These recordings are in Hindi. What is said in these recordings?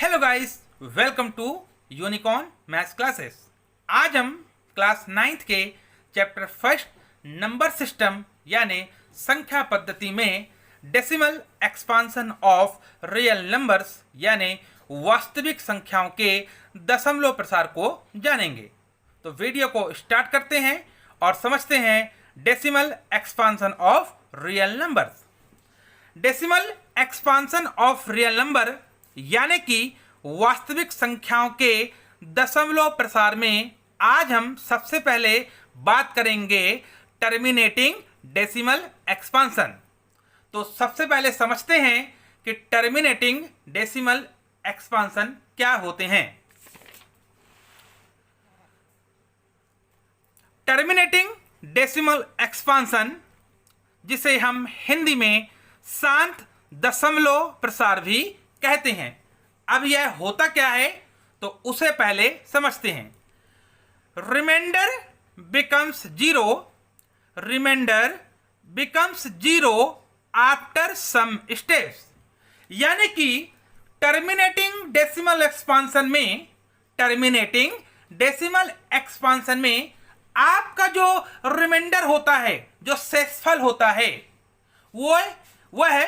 Hello guys, welcome to unicorn maths classes. आज हम क्लास 9th के चैप्टर फर्स्ट नंबर सिस्टम यानी संख्या पद्धति में decimal expansion of real numbers यानी वास्तविक संख्याओं के दशमलव प्रसार को जानेंगे। तो वीडियो को स्टार्ट करते हैं और समझते हैं decimal expansion of real numbers. Decimal expansion of real number यानी कि वास्तविक संख्याओं के दशमलव प्रसार में आज हम सबसे पहले बात करेंगे टर्मिनेटिंग डेसिमल एक्सपांसन। तो सबसे पहले समझते हैं कि टर्मिनेटिंग डेसिमल एक्सपांसन क्या होते हैं। टर्मिनेटिंग डेसिमल एक्सपांसन, जिसे हम हिंदी में शांत दशमलव प्रसार भी कहते हैं। अब यह होता क्या है तो उसे पहले समझते हैं। Remainder becomes zero, remainder becomes zero after some steps, यानी कि टर्मिनेटिंग डेसिमल एक्सपांसन में, टर्मिनेटिंग डेसिमल एक्सपांसन में आपका जो रिमाइंडर होता है, जो शेषफल होता है, वह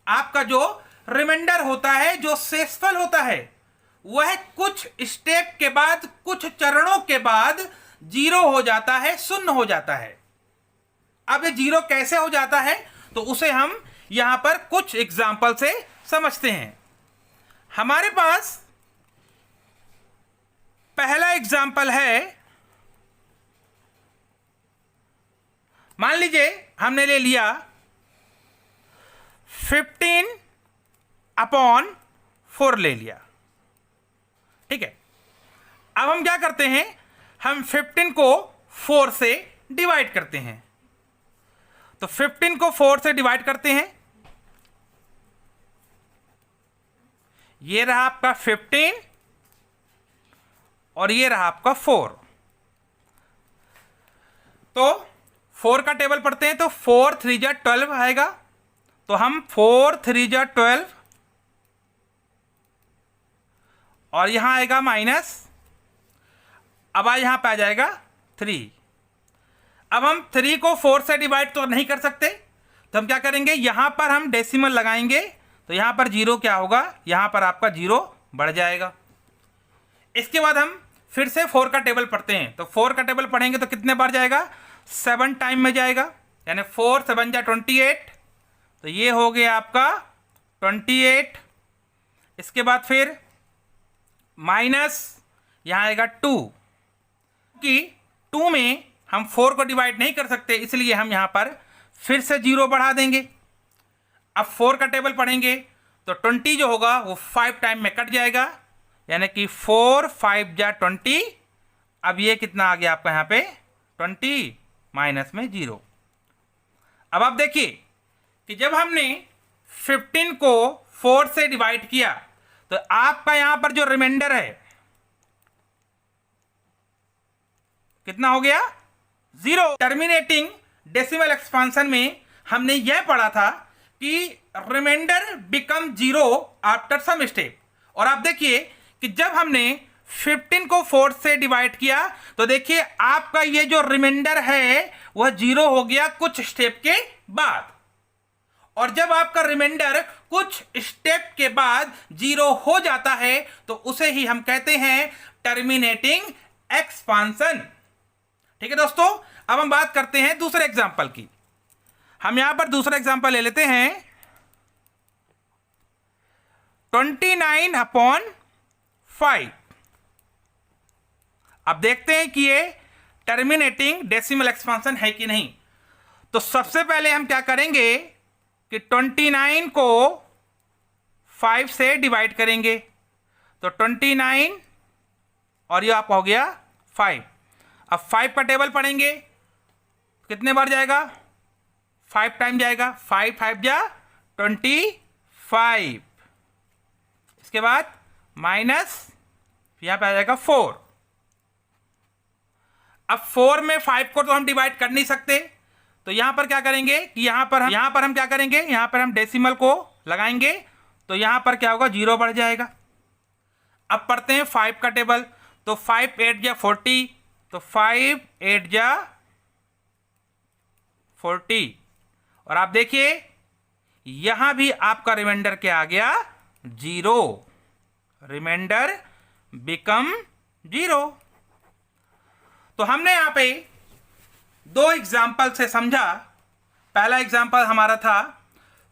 आपका जो रिमाइंडर होता है, जो शेषफल होता है, वह कुछ स्टेप के बाद, कुछ चरणों के बाद जीरो हो जाता है, शून्य हो जाता है। अब ये जीरो कैसे हो जाता है तो उसे हम यहां पर कुछ एग्जाम्पल से समझते हैं। हमारे पास पहला एग्जाम्पल है, मान लीजिए हमने ले लिया 15/4 ले लिया, ठीक है। अब हम क्या करते हैं, हम 15 को 4 से डिवाइड करते हैं। तो 15 को 4 से डिवाइड करते हैं, ये रहा आपका 15 और ये रहा आपका 4। तो 4 का टेबल पढ़ते हैं तो 4 3 जा 12 आएगा। तो हम 4 3 जा 12 और यहां आएगा माइनस, अब यहां पे आ जाएगा 3। अब हम 3 को 4 से डिवाइड तो नहीं कर सकते, तो हम क्या करेंगे, यहां पर हम डेसिमल लगाएंगे। तो यहां पर जीरो क्या होगा, यहां पर आपका जीरो बढ़ जाएगा। इसके बाद हम फिर से 4 का टेबल पढ़ते हैं। तो 4 का टेबल पढ़ेंगे तो कितने बार जाएगा, 7 टाइम में जाएगा, यानी 4 7 जा 28। तो ये हो गया आपका 28। इसके बाद फिर माइनस, यहाँ आएगा 2, कि 2 में हम 4 को डिवाइड नहीं कर सकते, इसलिए हम यहाँ पर फिर से जीरो बढ़ा देंगे। अब 4 का टेबल पढ़ेंगे तो 20 जो होगा वो 5 टाइम में कट जाएगा, यानी कि 4 5 जा 20। अब ये कितना आ गया आपका यहाँ पे 20 माइनस में 0। अब आप देखिए कि जब हमने 15 को 4 से डिवाइड किया तो आपका यहां पर जो रिमाइंडर है कितना हो गया, 0। टर्मिनेटिंग डेसिमल एक्सपांसन में हमने यह पढ़ा था कि remainder become zero after some step. और आप देखिए कि जब हमने 15 को 4 से डिवाइड किया तो देखिए आपका ये जो रिमाइंडर है वह जीरो हो गया कुछ स्टेप के बाद। और जब आपका रिमाइंडर कुछ स्टेप के बाद जीरो हो जाता है तो उसे ही हम कहते हैं टर्मिनेटिंग एक्सपांसन। ठीक है दोस्तों, अब हम बात करते हैं दूसरे एग्जांपल की। हम यहां पर दूसरा एग्जांपल ले लेते हैं 29/5। अब देखते हैं कि ये टर्मिनेटिंग डेसिमल एक्सपांसन है कि नहीं। तो सबसे पहले हम क्या करेंगे कि 29 को 5 से डिवाइड करेंगे। तो 29 और ये आपका हो गया 5। अब 5 का टेबल पढ़ेंगे, कितने बार जाएगा, 5 टाइम जाएगा, 5 5 जा 25। इसके बाद माइनस, यहां पे आ जाएगा 4। अब 4 में 5 को तो हम डिवाइड कर नहीं सकते, तो यहां पर क्या करेंगे कि यहां पर हम क्या करेंगे, यहां पर हम डेसिमल को लगाएंगे। तो यहां पर क्या होगा, जीरो बढ़ जाएगा। अब पढ़ते हैं 5 का टेबल। तो 5 8 जा 40, तो 5 8 जा 40। और आप देखिए यहां भी आपका रिमाइंडर क्या आ गया, 0। Remainder become 0। तो हमने यहां पे 2 एग्जाम्पल से समझा। पहला एग्जाम्पल हमारा था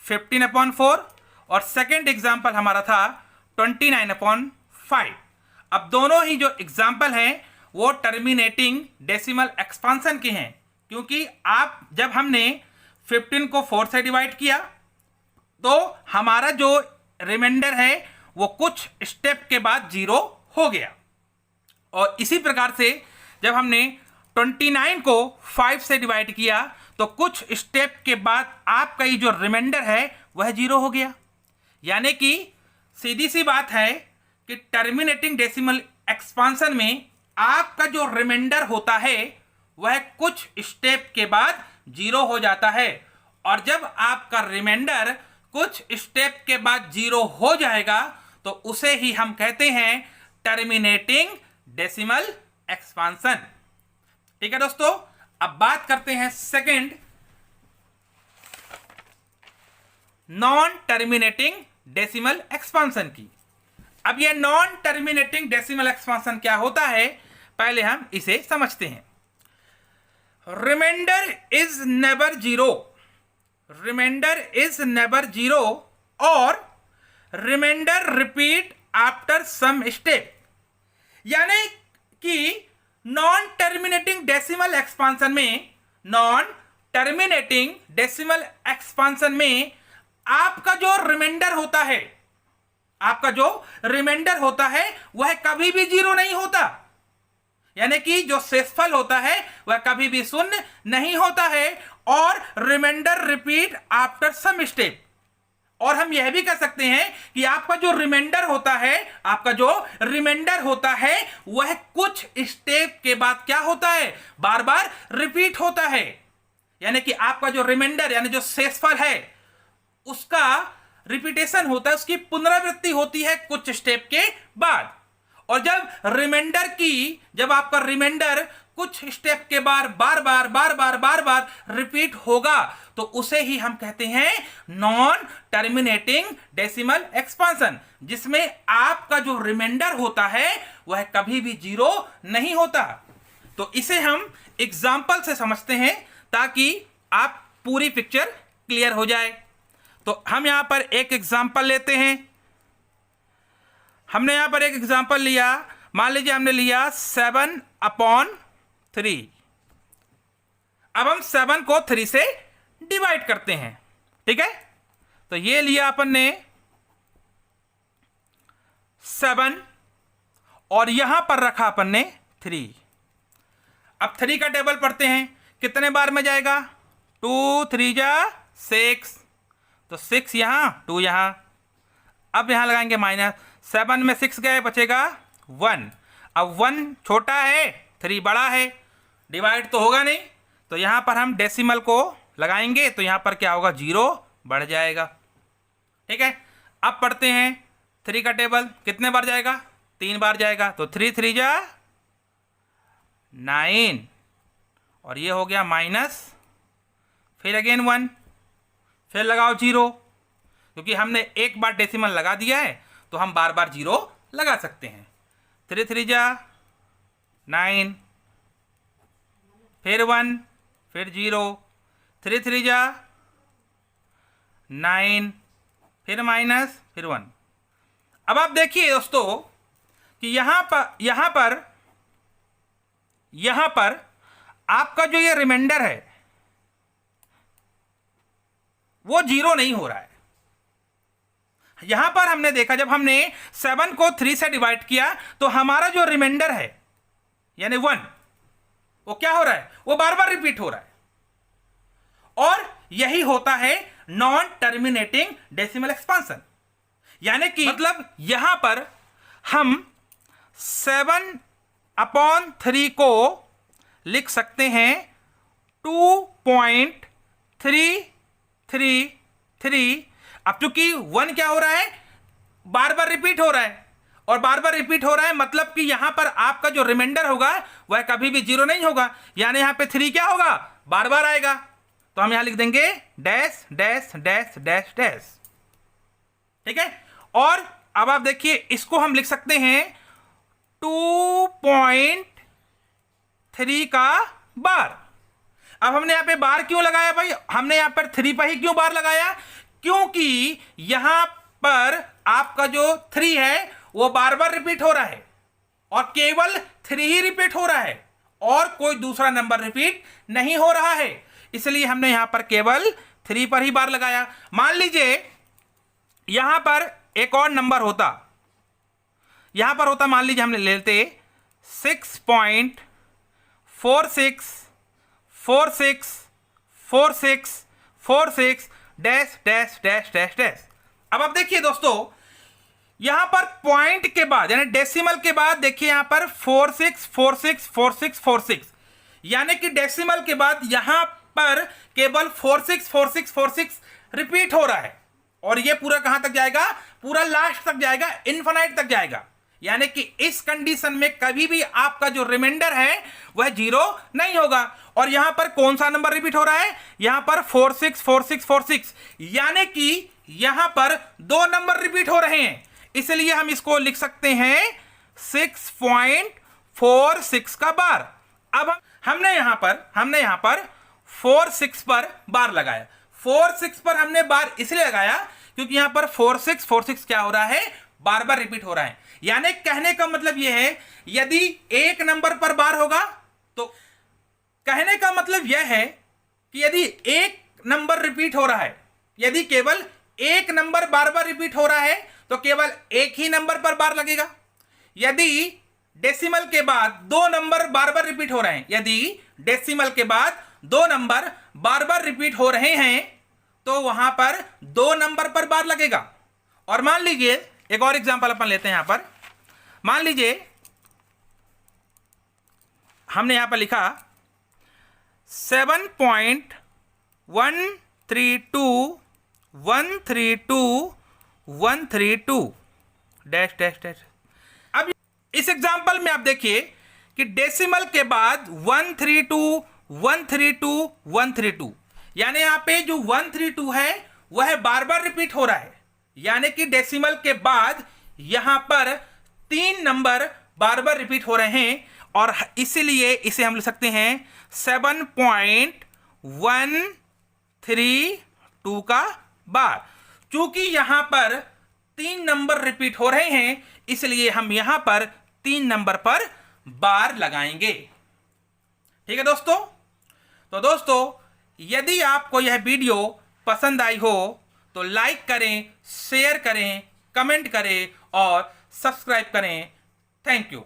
15/4 और सेकेंड एग्जाम्पल हमारा था 29/5। अब दोनों ही जो एग्जाम्पल हैं वो टर्मिनेटिंग डेसिमल एक्सपांसन के हैं, क्योंकि आप जब हमने 15 को 4 से डिवाइड किया तो हमारा जो रिमाइंडर है वो कुछ स्टेप के बाद 0 हो गया। और इसी प्रकार से जब हमने 29 को 5 से डिवाइड किया तो कुछ स्टेप के बाद आपका ये जो रिमाइंडर है वह 0 हो गया। यानी कि सीधी सी बात है कि टर्मिनेटिंग डेसिमल एक्सपांसन में आपका जो रिमाइंडर होता है वह कुछ स्टेप के बाद 0 हो जाता है। और जब आपका रिमाइंडर कुछ स्टेप के बाद 0 हो जाएगा तो उसे ही हम कहते हैं टर्मिनेटिंग डेसिमल एक्सपांसन। ठीक है दोस्तों, अब बात करते हैं second, non terminating decimal expansion की। अब यह नॉन टर्मिनेटिंग डेसिमल एक्सपांसन क्या होता है, पहले हम इसे समझते हैं। Remainder is never 0, remainder is never 0 और remainder repeat after some step. यानी कि नॉन टर्मिनेटिंग डेसिमल एक्सपांसन में, नॉन टर्मिनेटिंग डेसिमल एक्सपांसन में आपका जो रिमाइंडर होता है, आपका जो रिमाइंडर होता है वह कभी भी 0 नहीं होता। यानी कि जो शेषफल होता है वह कभी भी शून्य नहीं होता है और remainder repeat after some step. और हम यह भी कह सकते हैं कि आपका जो रिमाइंडर होता है, आपका जो रिमाइंडर होता है वह कुछ स्टेप के बाद क्या होता है, बार बार रिपीट होता है। यानी कि आपका जो रिमाइंडर यानी जो शेषफल है उसका रिपीटेशन होता है, उसकी पुनरावृत्ति होती है कुछ स्टेप के बाद। और जब आपका रिमाइंडर कुछ स्टेप के बाद बार बार रिपीट होगा तो उसे ही हम कहते हैं नॉन टर्मिनेटिंग डेसिमल एक्सपांसन, जिसमें आपका जो रिमाइंडर होता है वह कभी भी 0 नहीं होता। तो इसे हम एग्जाम्पल से समझते हैं ताकि आप पूरी पिक्चर क्लियर हो जाए। तो हम यहां पर एक एग्जाम्पल लेते हैं। हमने यहां पर एक एग्जाम्पल लिया, मान लीजिए हमने लिया 7/3। अब हम 7 को 3 से डिवाइड करते हैं। ठीक है, तो ये लिया अपन ने 7 और यहां पर रखा अपन ने 3। अब 3 का टेबल पढ़ते हैं, कितने बार में जाएगा, 2 3 जा 6, तो 6 यहां 2 यहां। अब यहां लगाएंगे माइनस, 7 में 6 गए, बचेगा 1। अब 1 छोटा है, 3 बड़ा है, डिवाइड तो होगा नहीं, तो यहां पर हम डेसिमल को लगाएंगे तो यहां पर क्या होगा, 0 बढ़ जाएगा। ठीक है, अब पढ़ते हैं 3 का टेबल, कितने बार जाएगा, 3 बार जाएगा, तो 3 3 जा 9 और ये हो गया माइनस, फिर अगेन 1, फिर लगाओ 0, क्योंकि हमने एक बार डेसिमल लगा दिया है तो हम बार बार 0 लगा सकते हैं। 3 3 जा 9, फिर 1, फिर 0, 3 3 जा 9, फिर माइनस, फिर 1। अब आप देखिए दोस्तों कि यहां पर आपका जो ये रिमाइंडर है वो 0 नहीं हो रहा है। यहां पर हमने देखा जब हमने 7 को 3 से डिवाइड किया तो हमारा जो रिमाइंडर है यानी 1, वो क्या हो रहा है, वो बार बार रिपीट हो रहा है। और यही होता है नॉन टर्मिनेटिंग डेसिमल एक्सपांसन। यानी कि मतलब यहां पर हम 7/3 को लिख सकते हैं 2.333। अब चूंकि 1 क्या हो रहा है, बार बार रिपीट हो रहा है और बार बार रिपीट हो रहा है, मतलब कि यहां पर आपका जो रिमाइंडर होगा वह कभी भी 0 नहीं होगा, यानी यहां पे 3 क्या होगा, बार बार आएगा। तो हम यहां लिख देंगे dash dash dash dash dash. ठीक है, और अब आप देखिए इसको हम लिख सकते हैं 2.3 का बार। अब हमने यहां पे बार क्यों लगाया भाई, हमने यहां पर 3 पर ही क्यों बार लगाया, क्योंकि यहां पर आपका जो 3 है वो बार बार रिपीट हो रहा है और केवल 3 ही रिपीट हो रहा है और कोई दूसरा नंबर रिपीट नहीं हो रहा है, इसलिए हमने यहां पर केवल 3 पर ही बार लगाया। मान लीजिए यहां पर एक और नंबर होता, यहां पर होता, मान लीजिए हमने ले लेते 6.46464646 dash dash dash dash dash. अब आप देखिए दोस्तों, यहां पर पॉइंट के बाद यानी डेसिमल के बाद देखिए यहां पर 46464646, यानी कि डेसिमल के बाद यहां पर केवल 464646 रिपीट हो रहा है और ये पूरा कहां तक जाएगा, पूरा लास्ट तक जाएगा, इनफिनाइट तक जाएगा, यानी कि इस कंडीशन में कभी भी आपका जो रिमाइंडर है वह 0 नहीं होगा। और यहां पर कौन सा नंबर रिपीट हो रहा है, यहां पर 464646, यानी कि यहां पर 2 नंबर रिपीट हो रहे हैं, इसलिए हम इसको लिख सकते हैं 6.46 का बार। अब हमने यहां पर 46 पर बार लगाया। 46 पर हमने बार इसलिए लगाया क्योंकि यहां पर 4646 क्या हो रहा है, बार बार रिपीट हो रहा है, यानी कहने का मतलब यह है यदि एक नंबर पर बार होगा तो कहने का मतलब यह है कि यदि एक नंबर रिपीट हो रहा है, यदि केवल एक नंबर बार बार रिपीट हो रहा है तो केवल एक ही नंबर पर बार लगेगा। यदि डेसिमल के बाद 2 नंबर बार बार रिपीट हो रहे हैं, यदि डेसिमल के बाद 2 नंबर बार बार रिपीट हो रहे हैं तो वहां पर 2 नंबर पर बार लगेगा। और मान लीजिए एक और एग्जांपल अपन लेते हैं, यहां पर मान लीजिए हमने यहां पर लिखा 7.132 डैश डैश डैश। अब इस एग्जांपल में आप देखिए कि डेसिमल के बाद 132 यानी यहां पे जो 132 है वह बार बार रिपीट हो रहा है, यानी कि डेसिमल के बाद यहां पर 3 नंबर बार बार रिपीट हो रहे हैं और इसीलिए इसे हम लिख सकते हैं 7.132 का बार। चूंकि यहां पर 3 नंबर रिपीट हो रहे हैं इसलिए हम यहां पर 3 नंबर पर बार लगाएंगे। ठीक है दोस्तों, तो दोस्तों यदि आपको यह वीडियो पसंद आई हो तो लाइक करें, शेयर करें, कमेंट करें और सब्सक्राइब करें। Thank you.